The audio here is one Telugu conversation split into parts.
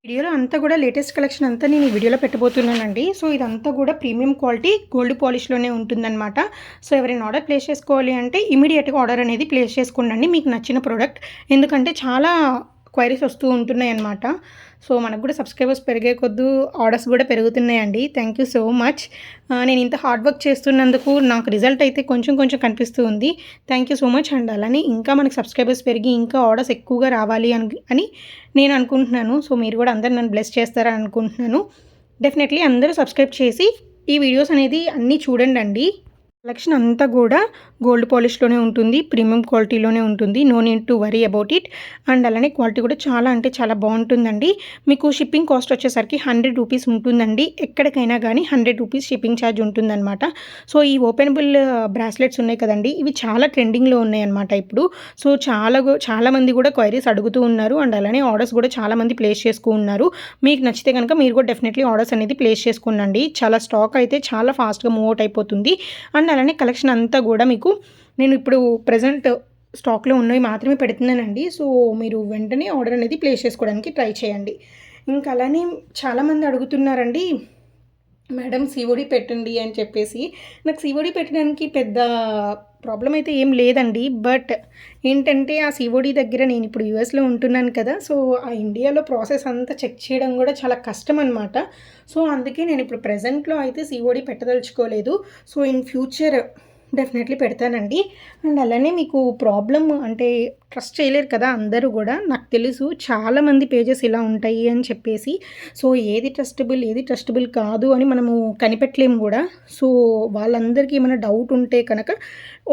వీడియోలో అంతా కూడా లేటెస్ట్ కలెక్షన్ అంతా నేను ఈ వీడియోలో పెట్టబోతున్నానండి. సో ఇదంతా కూడా ప్రీమియం క్వాలిటీ గోల్డ్ పాలిష్‌లోనే ఉంటుందన్నమాట. సో ఎవరైనా ఆర్డర్ ప్లేస్ చేసుకోవాలి అంటే ఇమ్మీడియేట్‌గా ఆర్డర్ అనేది ప్లేస్ చేసుకోండండి మీకు నచ్చిన ప్రొడక్ట్. ఎందుకంటే చాలా క్వైరీస్ వస్తూ ఉంటున్నాయన్నమాట. సో మనకు కూడా సబ్స్క్రైబర్స్ పెరిగే కొద్దీ ఆర్డర్స్ కూడా పెరుగుతున్నాయండి. Thank you so much. నేను ఇంత హార్డ్ వర్క్ చేస్తున్నందుకు నాకు రిజల్ట్ అయితే కొంచెం కొంచెం కనిపిస్తూ ఉంది. Thank you so much and అలానే ఇంకా మనకి సబ్స్క్రైబర్స్ పెరిగి ఇంకా ఆర్డర్స్ ఎక్కువగా రావాలి అని నేను అనుకుంటున్నాను. సో మీరు కూడా అందరూ నన్ను బ్లెస్ చేస్తారని అనుకుంటున్నాను. డెఫినెట్లీ అందరూ సబ్స్క్రైబ్ చేసి ఈ వీడియోస్ అనేది అన్నీ చూడండి. కలెక్షన్ అంతా కూడా గోల్డ్ పాలిష్‌లోనే ఉంటుంది. ప్రీమియం క్వాలిటీలోనే ఉంటుంది. No need to worry about it. And అలానే క్వాలిటీ కూడా చాలా అంటే చాలా బాగుంటుందండి. మీకు షిప్పింగ్ కాస్ట్ వచ్చేసరికి ₹100 ఉంటుందండి. ఎక్కడికైనా కానీ ₹100 షిప్పింగ్ ఛార్జ్ ఉంటుందన్నమాట. సో ఈ ఓపెనబుల్ బ్రాస్లెట్స్ ఉన్నాయి కదండి, ఇవి చాలా ట్రెండింగ్‌లో ఉన్నాయన్నమాట ఇప్పుడు. సో చాలామంది కూడా క్వైరీస్ అడుగుతూ ఉన్నారు. అండ్ అలానే ఆర్డర్స్ కూడా చాలామంది ప్లేస్ చేసుకున్నారు. మీకు నచ్చితే కనుక మీరు కూడా డెఫినెట్లీ ఆర్డర్స్ అనేది ప్లేస్ చేసుకోండి. చాలా స్టాక్ అయితే చాలా ఫాస్ట్‌గా మూవ్ అవుట్ అయిపోతుంది. అండ్ అలానే కలెక్షన్ అంతా కూడా మీకు నేను ఇప్పుడు ప్రెజెంట్ స్టాక్లో ఉన్నవి మాత్రమే పెడుతున్నానండి. సో మీరు వెంటనే ఆర్డర్ అనేది ప్లేస్ చేసుకోవడానికి ట్రై చేయండి. ఇంకా అలానే చాలామంది అడుగుతున్నారండి, మేడం సిఓడి పెట్టండి అని చెప్పేసి. నాకు సిఓడి పెట్టడానికి పెద్ద ప్రాబ్లం అయితే ఏం లేదండి. బట్ ఏంటంటే ఆ సిఓడి దగ్గర నేను ఇప్పుడు యూఎస్లో ఉంటున్నాను కదా, సో ఆ ఇండియాలో ప్రాసెస్ అంతా చెక్ చేయడం కూడా చాలా కష్టం అనమాట. సో అందుకే నేను ఇప్పుడు ప్రెజెంట్లో అయితే సిఓడి పెట్టదలుచుకోలేదు. సో ఇన్ ఫ్యూచర్ డెఫినెట్లీ పెడతానండి. అండ్ అలానే మీకు ప్రాబ్లమ్ అంటే ట్రస్ట్ చేయలేరు కదా అందరూ కూడా. నాకు తెలుసు చాలామంది పేజెస్ ఇలా ఉంటాయి అని చెప్పేసి. సో ఏది ట్రస్టబుల్ కాదు అని మనము కనిపెట్టలేము కూడా. సో వాళ్ళందరికీ ఏమైనా డౌట్ ఉంటే కనుక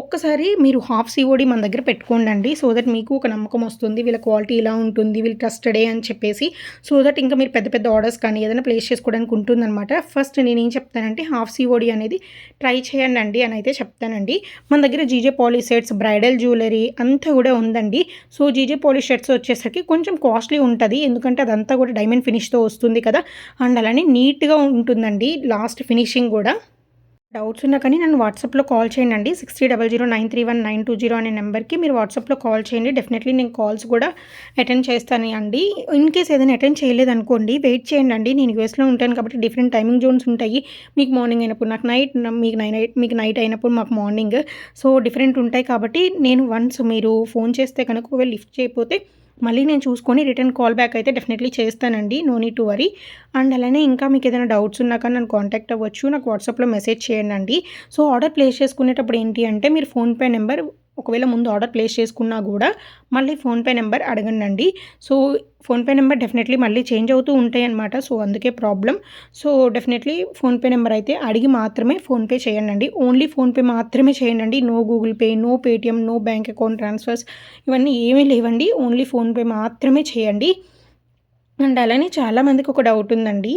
ఒక్కసారి మీరు హాఫ్ సిఓడి మన దగ్గర పెట్టుకోండి. సో దట్ మీకు ఒక నమ్మకం వస్తుంది, వీళ్ళ క్వాలిటీ ఇలా ఉంటుంది, వీళ్ళు ట్రస్టెడే అని చెప్పేసి. సో దట్ ఇంకా మీరు పెద్ద పెద్ద ఆర్డర్స్ కానీ ఏదైనా ప్లేస్ చేసుకోవడానికి ఉంటుందన్నమాట. ఫస్ట్ నేనేం చెప్తానంటే హాఫ్ సిఓడి అనేది ట్రై చేయండి అని అయితే చెప్తానండి. మన దగ్గర GJ polish sets, bridal jewellery అంతా కూడా ఉందండి. సో జీజే పాలిష్ సెట్స్ వచ్చేసరికి కొంచెం కాస్ట్లీ ఉంటుంది. ఎందుకంటే అదంతా కూడా డైమండ్ ఫినిష్తో వస్తుంది కదా. అండ్ అలానే నీట్గా ఉంటుందండి లాస్ట్ ఫినిషింగ్ కూడా. డౌట్స్ ఉన్నా కానీ నన్ను వాట్సాప్లో కాల్ చేయండి. 6000931920 అనే నెంబర్కి మీరు వాట్సాప్లో కాల్ చేయండి. డెఫినెట్లీ నేను కాల్స్ కూడా అటెండ్ చేస్తాను అండి. ఇన్ కేస్ ఏదైనా అటెండ్ చేయలేదనుకోండి, వెయిట్ చేయండి. నేను యూఎస్లో ఉంటాను కాబట్టి డిఫరెంట్ టైమింగ్ జోన్స్ ఉంటాయి. మీకు మార్నింగ్ అయినప్పుడు నాకు నైట్, మీకు నైట్ అయినప్పుడు మాకు మార్నింగ్. సో డిఫరెంట్ ఉంటాయి కాబట్టి నేను వన్స్ మీరు ఫోన్ చేస్తే కనుక ఒకవేళ లిఫ్ట్ చేయకపోతే మళ్ళీ నేను చూసుకొని రిటర్న్ కాల్ బ్యాక్ అయితే డెఫినెట్లీ చేస్తానండి. No need to worry. And అలానే ఇంకా మీకు ఏదైనా డౌట్స్ ఉన్నా కానీ నన్ను కాంటాక్ట్ అవ్వచ్చు. నాకు వాట్సాప్లో మెసేజ్ చేయండి. సో ఆర్డర్ ప్లేస్ చేసుకునేటప్పుడు ఏంటి అంటే మీరు ఫోన్పే నెంబర్ ఒకవేళ ముందు ఆర్డర్ ప్లేస్ చేసుకున్నా కూడా మళ్ళీ ఫోన్పే నెంబర్ అడగండి. సో ఫోన్పే నెంబర్ డెఫినెట్లీ మళ్ళీ చేంజ్ అవుతూ ఉంటాయి అన్నమాట. సో అందుకే problem. So definitely PhonePe number అయితే అడిగి మాత్రమే ఫోన్పే చేయండి. ఓన్లీ ఫోన్పే మాత్రమే చేయండి. No Google Pay, no Paytm, no bank account transfers ఇవన్నీ ఏమీ లేవండి. ఓన్లీ ఫోన్పే మాత్రమే చేయండి. అండ్ అలానే చాలామందికి ఒక డౌట్ ఉందండి.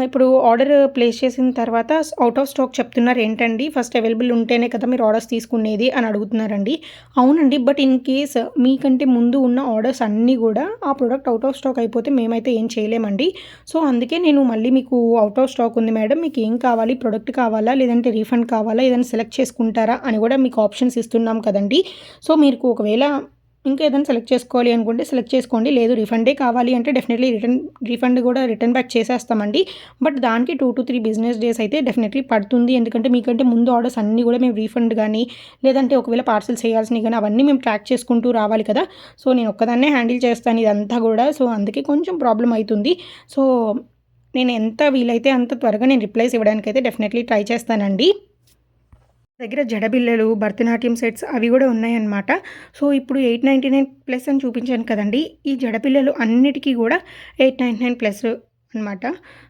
ఇప్పుడు ఆర్డర్ ప్లేస్ చేసిన తర్వాత అవుట్ ఆఫ్ స్టాక్ చెప్తున్నారు ఏంటండి, ఫస్ట్ అవైలబుల్ ఉంటేనే కదా మీరు ఆర్డర్స్ తీసుకునేది అని అడుగుతున్నారండి. అవునండి, బట్ ఇన్ కేస్ మీకంటే ముందు ఉన్న ఆర్డర్స్ అన్నీ కూడా ఆ ప్రోడక్ట్ అవుట్ ఆఫ్ స్టాక్ అయిపోతే మేమైతే ఏం చేయలేమండి. సో అందుకే నేను మళ్ళీ మీకు అవుట్ ఆఫ్ స్టాక్ ఉంది మేడం, మీకు ఏం కావాలి, ప్రోడక్ట్ కావాలా లేదంటే రీఫండ్ కావాలా, ఏదైనా సెలెక్ట్ చేసుకుంటారా అని కూడా మీకు ఆప్షన్స్ ఇస్తున్నాం కదండి. సో మీకు ఒకవేళ ఇంకా ఏదైనా సెలెక్ట్ చేసుకోవాలి అనుకుంటే సెలెక్ట్ చేసుకోండి. లేదు రీఫండే కావాలి అంటే డెఫినెట్లీ రీఫండ్ కూడా రిటర్న్ బ్యాక్ చేసేస్తామండి. బట్ దానికి 2 to 3 బిజినెస్ డేస్ అయితే డెఫినెట్లీ పడుతుంది. ఎందుకంటే మీకంటే ముందు ఆర్డర్స్ అన్నీ కూడా మేము రీఫండ్ కానీ లేదంటే ఒకవేళ పార్సల్ చేయాల్సినవి కానీ అవన్నీ మేము ట్రాక్ చేసుకుంటూ రావాలి కదా. సో నేను ఒక్కదాన్నే హ్యాండిల్ చేస్తాను ఇదంతా కూడా. సో అందుకే కొంచెం ప్రాబ్లం అవుతుంది. సో నేను ఎంత వీలైతే అంత త్వరగా నేను రిప్లైస్ ఇవ్వడానికైతే డెఫినెట్లీ ట్రై చేస్తానండి. దగ్గర జడబిళ్ళలు, భరతనాట్యం సెట్స్ అవి కూడా ఉన్నాయన్నమాట. సో ఇప్పుడు 899+ అని చూపించాను కదండి. ఈ జడపిల్లలు అన్నిటికీ కూడా 899+ అనమాట.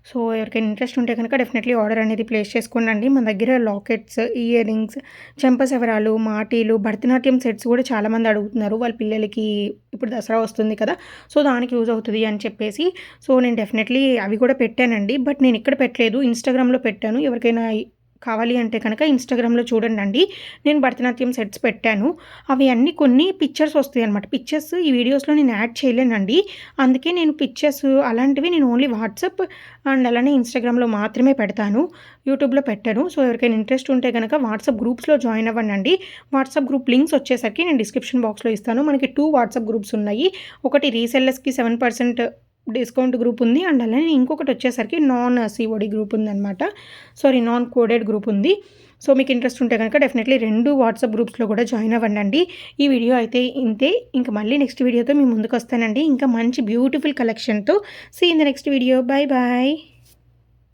సో ఎవరికైనా ఇంట్రెస్ట్ ఉంటే కనుక డెఫినెట్లీ ఆర్డర్ అనేది ప్లేస్ చేసుకోండి. మన దగ్గర లాకెట్స్, ఇయర్ రింగ్స్, చెంపసవరాలు, మాటీలు, భరతనాట్యం సెట్స్ కూడా చాలామంది అడుగుతున్నారు. వాళ్ళ పిల్లలకి ఇప్పుడు దసరా వస్తుంది కదా, సో దానికి యూజ్ అవుతుంది అని చెప్పేసి. సో నేను డెఫినెట్లీ అవి కూడా పెట్టానండి. బట్ నేను ఇక్కడ పెట్టలేదు, ఇన్స్టాగ్రామ్లో పెట్టాను. ఎవరికైనా కావాలి అంటే కనుక ఇన్స్టాగ్రామ్లో చూడండి. నేను భరతనాట్యం సెట్స్ పెట్టాను. అవి అన్నీ కొన్ని పిక్చర్స్ వస్తాయి అనమాట. పిక్చర్స్ ఈ వీడియోస్లో నేను యాడ్ చేయలేనండి. అందుకే నేను పిక్చర్స్ అలాంటివి నేను ఓన్లీ వాట్సాప్ అండ్ అలానే ఇన్స్టాగ్రామ్లో మాత్రమే పెడతాను, యూట్యూబ్లో పెట్టాను. సో ఎవరికైనా ఇంట్రెస్ట్ ఉంటే కనుక వాట్సాప్ గ్రూప్స్లో జాయిన్ అవ్వండి. వాట్సాప్ గ్రూప్ లింక్స్ వచ్చేసరికి నేను డిస్క్రిప్షన్ బాక్స్లో ఇస్తాను. మనకి 2 వాట్సాప్ గ్రూప్స్ ఉన్నాయి. ఒకటి రీసెల్లర్స్కి 7% డిస్కౌంట్ గ్రూప్ ఉంది. అండ్ అలానే ఇంకొకటి వచ్చేసరికి నాన్ సిఓడి గ్రూప్ ఉందనమాట. నాన్ కోడెడ్ గ్రూప్ ఉంది. సో మీకు ఇంట్రెస్ట్ ఉంటే కనుక డెఫినెట్లీ 2 వాట్సాప్ గ్రూప్స్లో కూడా జాయిన్ అవ్వండి. ఈ వీడియో అయితే ఇంతే. ఇంకా మళ్ళీ నెక్స్ట్ వీడియోతో మీ ముందుకు వస్తానండి. ఇంకా మంచి బ్యూటిఫుల్ కలెక్షన్తో. See in the next video. Bye bye.